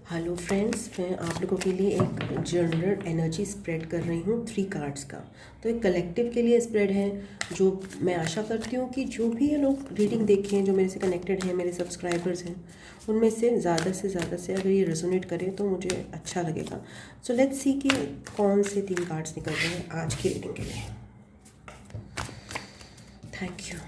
Hello friends, मैं आप लोगों के लिए एक जनरल एनर्जी स्प्रेड कर रही हूँ 3 कार्ड्स का। तो एक कलेक्टिव के लिए स्प्रेड है, जो मैं आशा करती हूँ कि जो भी ये लोग रीडिंग देखें, जो मेरे से कनेक्टेड हैं, मेरे सब्सक्राइबर्स हैं, उनमें से ज़्यादा से अगर ये रेजोनेट करें तो मुझे अच्छा लगेगा। सो लेट्स सी कि कौन से 3 कार्ड्स निकल रहे हैं आज की रीडिंग के लिए। Thank you.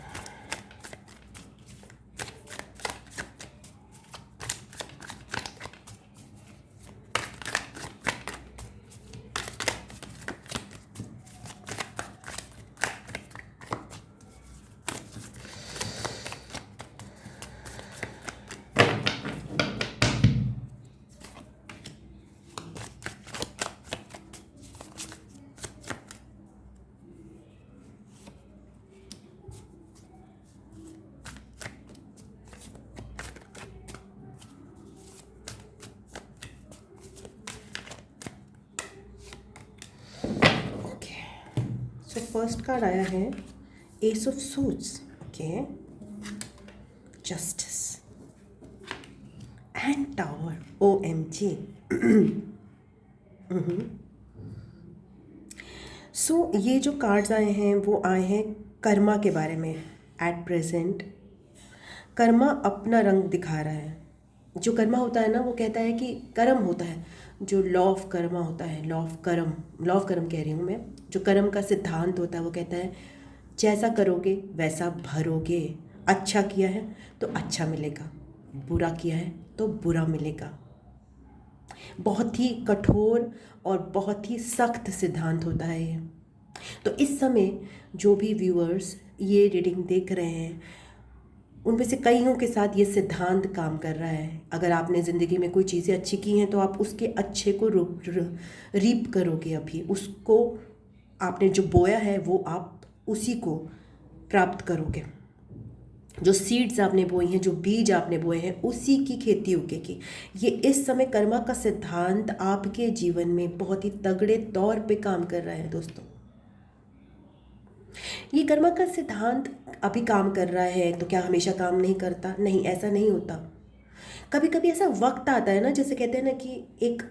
So first card आया है S of suits. Okay, justice and tower. OMG। सो ये जो कार्ड्स आए हैं वो आए हैं कर्मा के बारे में। एट प्रेजेंट कर्मा अपना रंग दिखा रहा है। जो कर्मा होता है ना, वो कहता है कि कर्म होता है, जो लॉ ऑफ कर्मा होता है, लॉ ऑफ कर्म कह रही हूँ मैं। जो कर्म का सिद्धांत होता है वो कहता है जैसा करोगे वैसा भरोगे। अच्छा किया है तो अच्छा मिलेगा, बुरा किया है तो बुरा मिलेगा। बहुत ही कठोर और बहुत ही सख्त सिद्धांत होता है ये। तो इस समय जो भी व्यूअर्स ये रीडिंग देख रहे हैं, उनमें से कईयों के साथ ये सिद्धांत काम कर रहा है। अगर आपने ज़िंदगी में कोई चीज़ें अच्छी की हैं तो आप उसके अच्छे को रीप करोगे। अभी उसको आपने जो बोया है वो आप उसी को प्राप्त करोगे। जो सीड्स आपने बोई हैं, जो बीज आपने बोए हैं, उसी की खेती उगेगी। ये इस समय कर्मा का सिद्धांत आपके जीवन में बहुत ही तगड़े तौर पे काम कर रहा है दोस्तों। ये कर्मा का सिद्धांत अभी काम कर रहा है तो क्या हमेशा काम नहीं करता? नहीं, ऐसा नहीं होता। कभी कभी ऐसा वक्त आता है ना, जैसे कहते हैं ना कि एक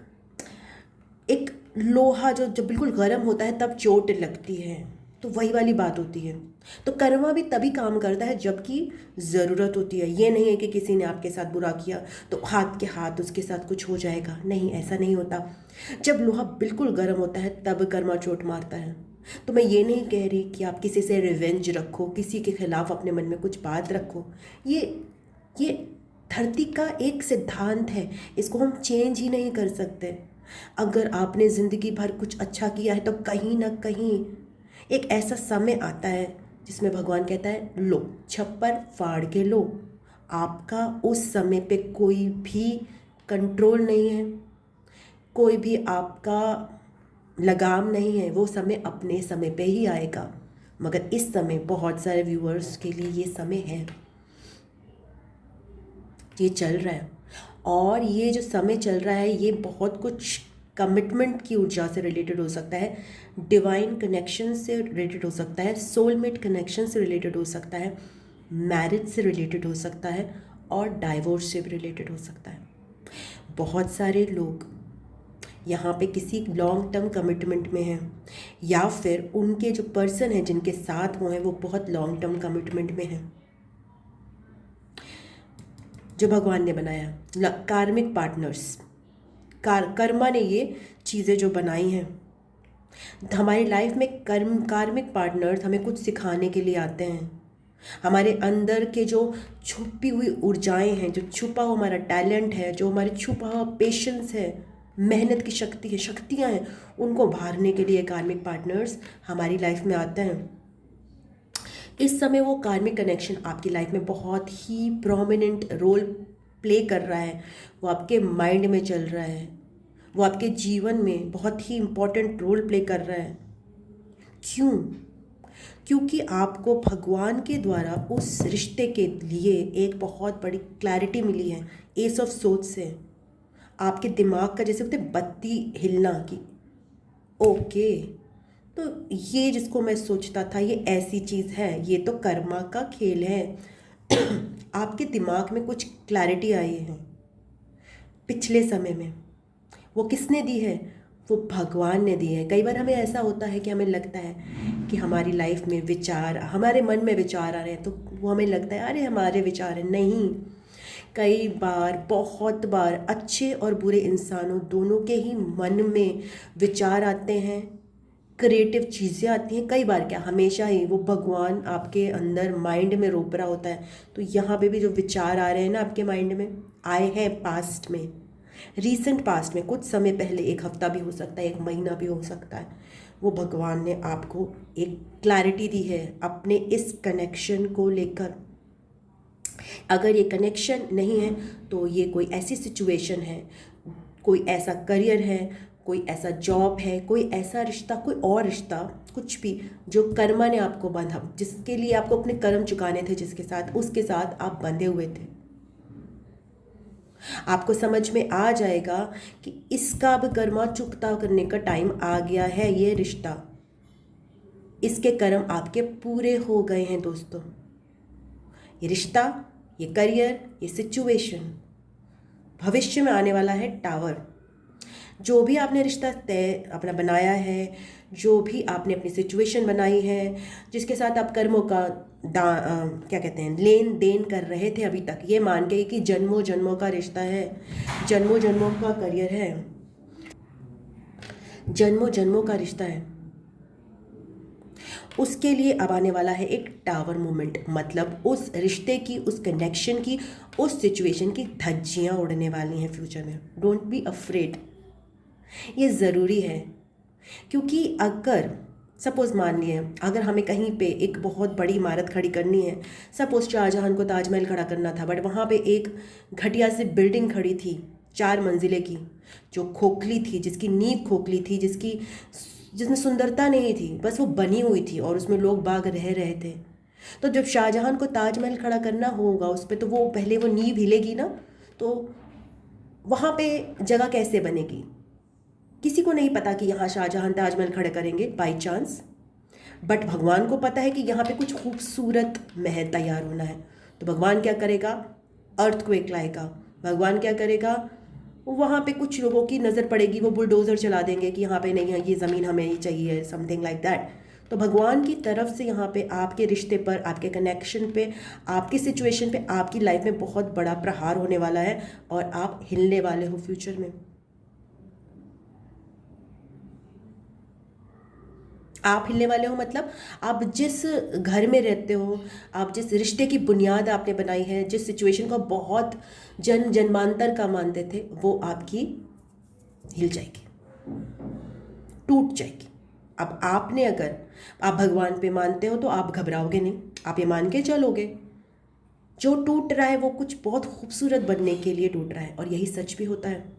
एक लोहा जो जब बिल्कुल गर्म होता है तब चोट लगती है, तो वही वाली बात होती है। तो कर्मा भी तभी काम करता है जबकि ज़रूरत होती है। ये नहीं है कि किसी ने आपके साथ बुरा किया तो हाथ के हाथ उसके साथ कुछ हो जाएगा। नहीं, ऐसा नहीं होता। जब लोहा बिल्कुल गर्म होता है तब कर्मा चोट मारता है। तो मैं ये नहीं कह रही कि आप किसी से रिवेंज रखो, किसी के खिलाफ अपने मन में कुछ बात रखो। ये धरती का एक सिद्धांत है, इसको हम चेंज ही नहीं कर सकते। अगर आपने ज़िंदगी भर कुछ अच्छा किया है तो कहीं ना कहीं एक ऐसा समय आता है जिसमें भगवान कहता है लो, छप्पर फाड़ के लो। आपका उस समय पे कोई भी कंट्रोल नहीं है, कोई भी आपका लगाम नहीं है। वो समय अपने समय पे ही आएगा। मगर इस समय बहुत सारे व्यूअर्स के लिए ये समय है, ये चल रहा है। और ये जो समय चल रहा है ये बहुत कुछ कमिटमेंट की ऊर्जा से रिलेटेड हो सकता है, डिवाइन कनेक्शन से रिलेटेड हो सकता है, सोलमेट कनेक्शन से रिलेटेड हो सकता है, मैरिज से रिलेटेड हो सकता है और डाइवोर्स से भी रिलेटेड हो सकता है। बहुत सारे लोग यहाँ पे किसी लॉन्ग टर्म कमिटमेंट में हैं, या फिर उनके जो पर्सन हैं जिनके साथ वो हैं वो बहुत लॉन्ग टर्म कमिटमेंट में हैं जो भगवान ने बनाया। कार्मिक पार्टनर्स, कर्मा ने ये चीज़ें जो बनाई हैं हमारी लाइफ में। कार्मिक पार्टनर्स हमें कुछ सिखाने के लिए आते हैं। हमारे अंदर के जो छुपी हुई ऊर्जाएं हैं, जो छुपा हुआ हमारा टैलेंट है, जो हमारे छुपा हुआ पेशेंस है, मेहनत की शक्ति है, शक्तियाँ हैं, उनको उभारने के लिए कार्मिक पार्टनर्स हमारी लाइफ में आते हैं। इस समय वो कार्मिक कनेक्शन आपकी लाइफ में बहुत ही प्रोमिनेंट रोल प्ले कर रहा है। वो आपके माइंड में चल रहा है, वो आपके जीवन में बहुत ही इम्पोर्टेंट रोल प्ले कर रहा है। क्यों? क्योंकि आपको भगवान के द्वारा उस रिश्ते के लिए एक बहुत बड़ी क्लैरिटी मिली है। एस ऑफ सोच से आपके दिमाग का जैसे होते बत्ती हिलना कि ओके, तो ये जिसको मैं सोचता था ये ऐसी चीज़ है, ये तो कर्मा का खेल है। आपके दिमाग में कुछ क्लैरिटी आई है। पिछले समय में, वो किसने दी है? वो भगवान ने दी है। कई बार हमें ऐसा होता है कि हमें लगता है कि हमारी लाइफ में विचार, हमारे मन में विचार आ रहे हैं, तो वो हमें लगता है अरे हमारे विचार हैं। नहीं, कई बार, बहुत बार अच्छे और बुरे इंसानों दोनों के ही मन में विचार आते हैं, क्रिएटिव चीज़ें आती हैं। कई बार क्या, हमेशा ही वो भगवान आपके अंदर माइंड में रोप रहा होता है। तो यहाँ पे भी जो विचार आ रहे हैं ना आपके माइंड में, आए हैं पास्ट में, रीसेंट पास्ट में, कुछ समय पहले, एक हफ्ता भी हो सकता है, एक महीना भी हो सकता है, वो भगवान ने आपको एक क्लैरिटी दी है अपने इस कनेक्शन को लेकर। अगर ये कनेक्शन नहीं है तो ये कोई ऐसी सिचुएशन है, कोई ऐसा करियर है, कोई ऐसा जॉब है, कोई ऐसा रिश्ता, कोई और रिश्ता, कुछ भी जो कर्मा ने आपको बांधा, जिसके लिए आपको अपने कर्म चुकाने थे, जिसके साथ, उसके साथ आप बंधे हुए थे। आपको समझ में आ जाएगा कि इसका अब कर्मा चुकता करने का टाइम आ गया है। ये रिश्ता, इसके कर्म आपके पूरे हो गए हैं दोस्तों। ये रिश्ता, ये करियर, ये सिचुएशन भविष्य में आने वाला है टावर। जो भी आपने रिश्ता तय अपना बनाया है, जो भी आपने अपनी सिचुएशन बनाई है, जिसके साथ आप कर्मों का क्या कहते हैं, लेन देन कर रहे थे अभी तक, ये मान के कि जन्मों जन्मों का रिश्ता है, जन्मों जन्मों का करियर है, जन्मों जन्मों का रिश्ता है, उसके लिए अब आने वाला है एक टावर मोमेंट। मतलब उस रिश्ते की, उस कनेक्शन की, उस सिचुएशन की धज्जियाँ उड़ने वाली हैं फ्यूचर में। डोंट बी अफ्रेड, ये ज़रूरी है। क्योंकि अगर सपोज़ मान लिए, अगर हमें कहीं पे एक बहुत बड़ी इमारत खड़ी करनी है, सपोज़ शाहजहां को ताजमहल खड़ा करना था, बट वहाँ पे एक घटिया सी बिल्डिंग खड़ी थी 4 मंजिले की, जो खोखली थी, जिसकी नींव खोखली थी, जिसमें सुंदरता नहीं थी, बस वो बनी हुई थी और उसमें लोग बाग रह रहे थे। तो जब शाहजहां को ताजमहल खड़ा करना होगा उस पर, तो वो पहले वो नींव हिलेगी ना, तो वहाँ पे जगह कैसे बनेगी? किसी को नहीं पता कि यहाँ शाहजहां ताजमहल खड़े करेंगे बाई चांस, बट भगवान को पता है कि यहाँ पे कुछ खूबसूरत महल तैयार होना है। तो भगवान क्या करेगा? अर्थक्वेक लाएगा। भगवान क्या करेगा? वहाँ पे कुछ लोगों की नज़र पड़ेगी, वो बुलडोज़र चला देंगे कि यहाँ पे नहीं है, ये ज़मीन हमें ही चाहिए, समथिंग लाइक दैट। तो भगवान की तरफ से यहाँ पे आपके रिश्ते पर, आपके कनेक्शन पे, आपकी सिचुएशन पे, आपकी लाइफ में बहुत बड़ा प्रहार होने वाला है और आप हिलने वाले हो फ्यूचर में। आप हिलने वाले हो मतलब आप जिस घर में रहते हो, आप जिस रिश्ते की बुनियाद आपने बनाई है, जिस सिचुएशन को आप बहुत जन्मांतर का मानते थे, वो आपकी हिल जाएगी, टूट जाएगी। अब आपने, अगर आप भगवान पे मानते हो तो आप घबराओगे नहीं, आप ये मान के चलोगे जो टूट रहा है वो कुछ बहुत खूबसूरत बनने के लिए टूट रहा है, और यही सच भी होता है।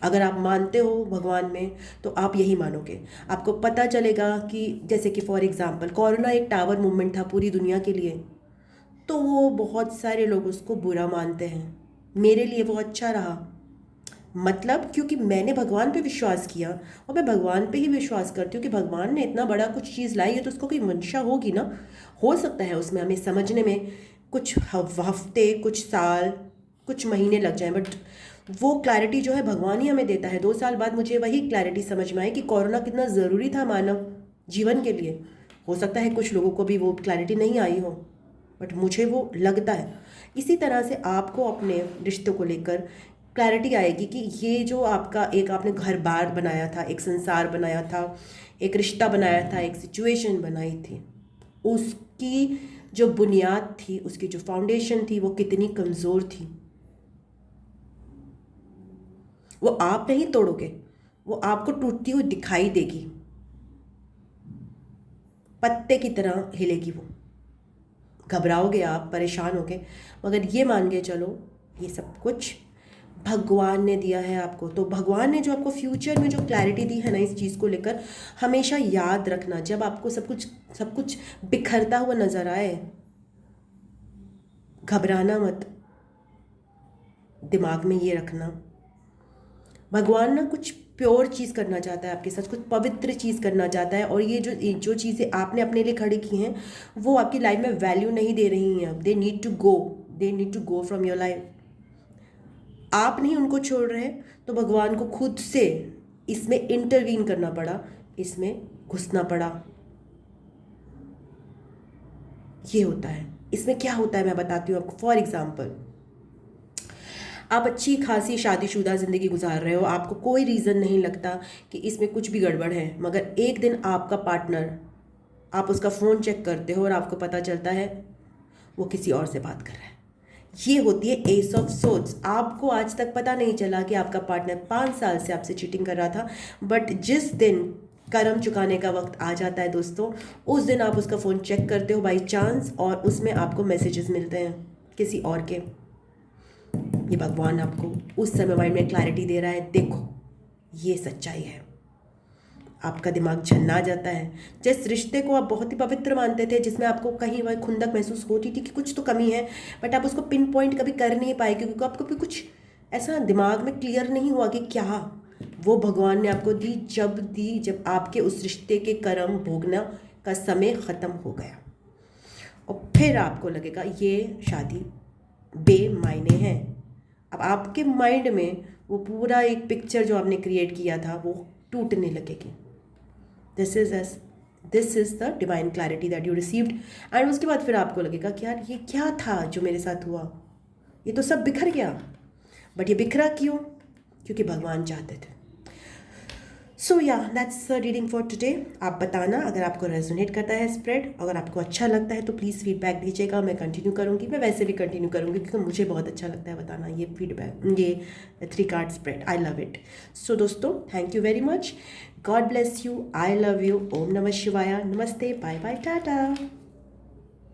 अगर आप मानते हो भगवान में तो आप यही मानोगे। आपको पता चलेगा कि जैसे कि फॉर एग्जांपल कोरोना एक टावर मूवमेंट था पूरी दुनिया के लिए, तो वो बहुत सारे लोग उसको बुरा मानते हैं, मेरे लिए वो अच्छा रहा। मतलब क्योंकि मैंने भगवान पे विश्वास किया, और मैं भगवान पे ही विश्वास करती हूँ कि भगवान ने इतना बड़ा कुछ चीज़ लाई है तो उसको कोई मंशा होगी ना। हो सकता है उसमें हमें समझने में कुछ हफ्ते, कुछ साल, कुछ महीने लग जाएं, बट वो क्लैरिटी जो है भगवान ही हमें देता है। 2 साल बाद मुझे वही क्लैरिटी समझ में आई कि कोरोना कितना ज़रूरी था मानव जीवन के लिए। हो सकता है कुछ लोगों को भी वो क्लैरिटी नहीं आई हो, बट मुझे वो लगता है। इसी तरह से आपको अपने रिश्तों को लेकर क्लैरिटी आएगी कि ये जो आपका एक आपने घर बार बनाया था, एक संसार बनाया था, एक रिश्ता बनाया था, एक सिचुएशन बनाई थी, उसकी जो बुनियाद थी, उसकी जो फाउंडेशन थी, वो कितनी कमज़ोर थी। वो आप नहीं तोड़ोगे, वो आपको टूटती हुई दिखाई देगी, पत्ते की तरह हिलेगी वो। घबराओगे आप, परेशान होगे, मगर ये मान के चलो ये सब कुछ भगवान ने दिया है आपको। तो भगवान ने जो आपको फ्यूचर में जो क्लैरिटी दी है ना इस चीज़ को लेकर, हमेशा याद रखना। जब आपको सब कुछ बिखरता हुआ नजर आए, घबराना मत, दिमाग में ये रखना, भगवान ना कुछ प्योर चीज़ करना चाहता है आपके साथ, कुछ पवित्र चीज़ करना चाहता है। और ये जो चीज़ें आपने अपने लिए खड़ी की हैं वो आपकी लाइफ में वैल्यू नहीं दे रही हैं। They need to go from your life. आप नहीं उनको छोड़ रहे, तो भगवान को खुद से इसमें इंटरवीन करना पड़ा, इसमें घुसना पड़ा। ये होता है। इसमें क्या होता है मैं बताती हूँ आपको। फॉर एग्जाम्पल, आप अच्छी खासी शादीशुदा ज़िंदगी गुजार रहे हो, आपको कोई रीज़न नहीं लगता कि इसमें कुछ भी गड़बड़ है, मगर एक दिन आपका पार्टनर, आप उसका फ़ोन चेक करते हो और आपको पता चलता है वो किसी और से बात कर रहा है। ये होती है एस ऑफ सोर्ड्स। आपको आज तक पता नहीं चला कि आपका पार्टनर 5 साल से आपसे चीटिंग कर रहा था, बट जिस दिन कर्म चुकाने का वक्त आ जाता है दोस्तों, उस दिन आप उसका फ़ोन चेक करते हो बाई चांस, और उसमें आपको मैसेजेस मिलते हैं किसी और के। ये भगवान आपको उस समय माइंड में क्लैरिटी दे रहा है, देखो ये सच्चाई है। आपका दिमाग झन्ना जाता है। जिस रिश्ते को आप बहुत ही पवित्र मानते थे, जिसमें आपको कहीं वह खुंदक महसूस होती थी कि कुछ तो कमी है, बट आप उसको पिन पॉइंट कभी कर नहीं पाए, क्योंकि आपको भी कुछ ऐसा दिमाग में क्लियर नहीं हुआ कि क्या, वो भगवान ने आपको दी जब आपके उस रिश्ते के कर्म भोगना का समय ख़त्म हो गया, और फिर आपको लगेगा ये शादी बेमायने है। अब आपके माइंड में वो पूरा एक पिक्चर जो आपने क्रिएट किया था वो टूटने लगेगी। This is the divine clarity that you received. And उसके बाद फिर आपको लगेगा कि यार ये क्या था जो मेरे साथ हुआ, ये तो सब बिखर गया। बट ये बिखरा क्यों? क्योंकि भगवान चाहते थे। सो या that's the reading for today. आप बताना अगर आपको रेजोनेट करता है स्प्रेड, अगर आपको अच्छा लगता है तो प्लीज़ फीडबैक दीजिएगा। मैं कंटिन्यू करूँगी, मैं वैसे भी कंटिन्यू करूँगी क्योंकि मुझे बहुत अच्छा लगता है बताना ये फीडबैक, ये 3 card spread. I love it. So दोस्तों, thank you very much. God bless you. I love you. ओम नमः शिवाय। नमस्ते। Bye bye. टाटा।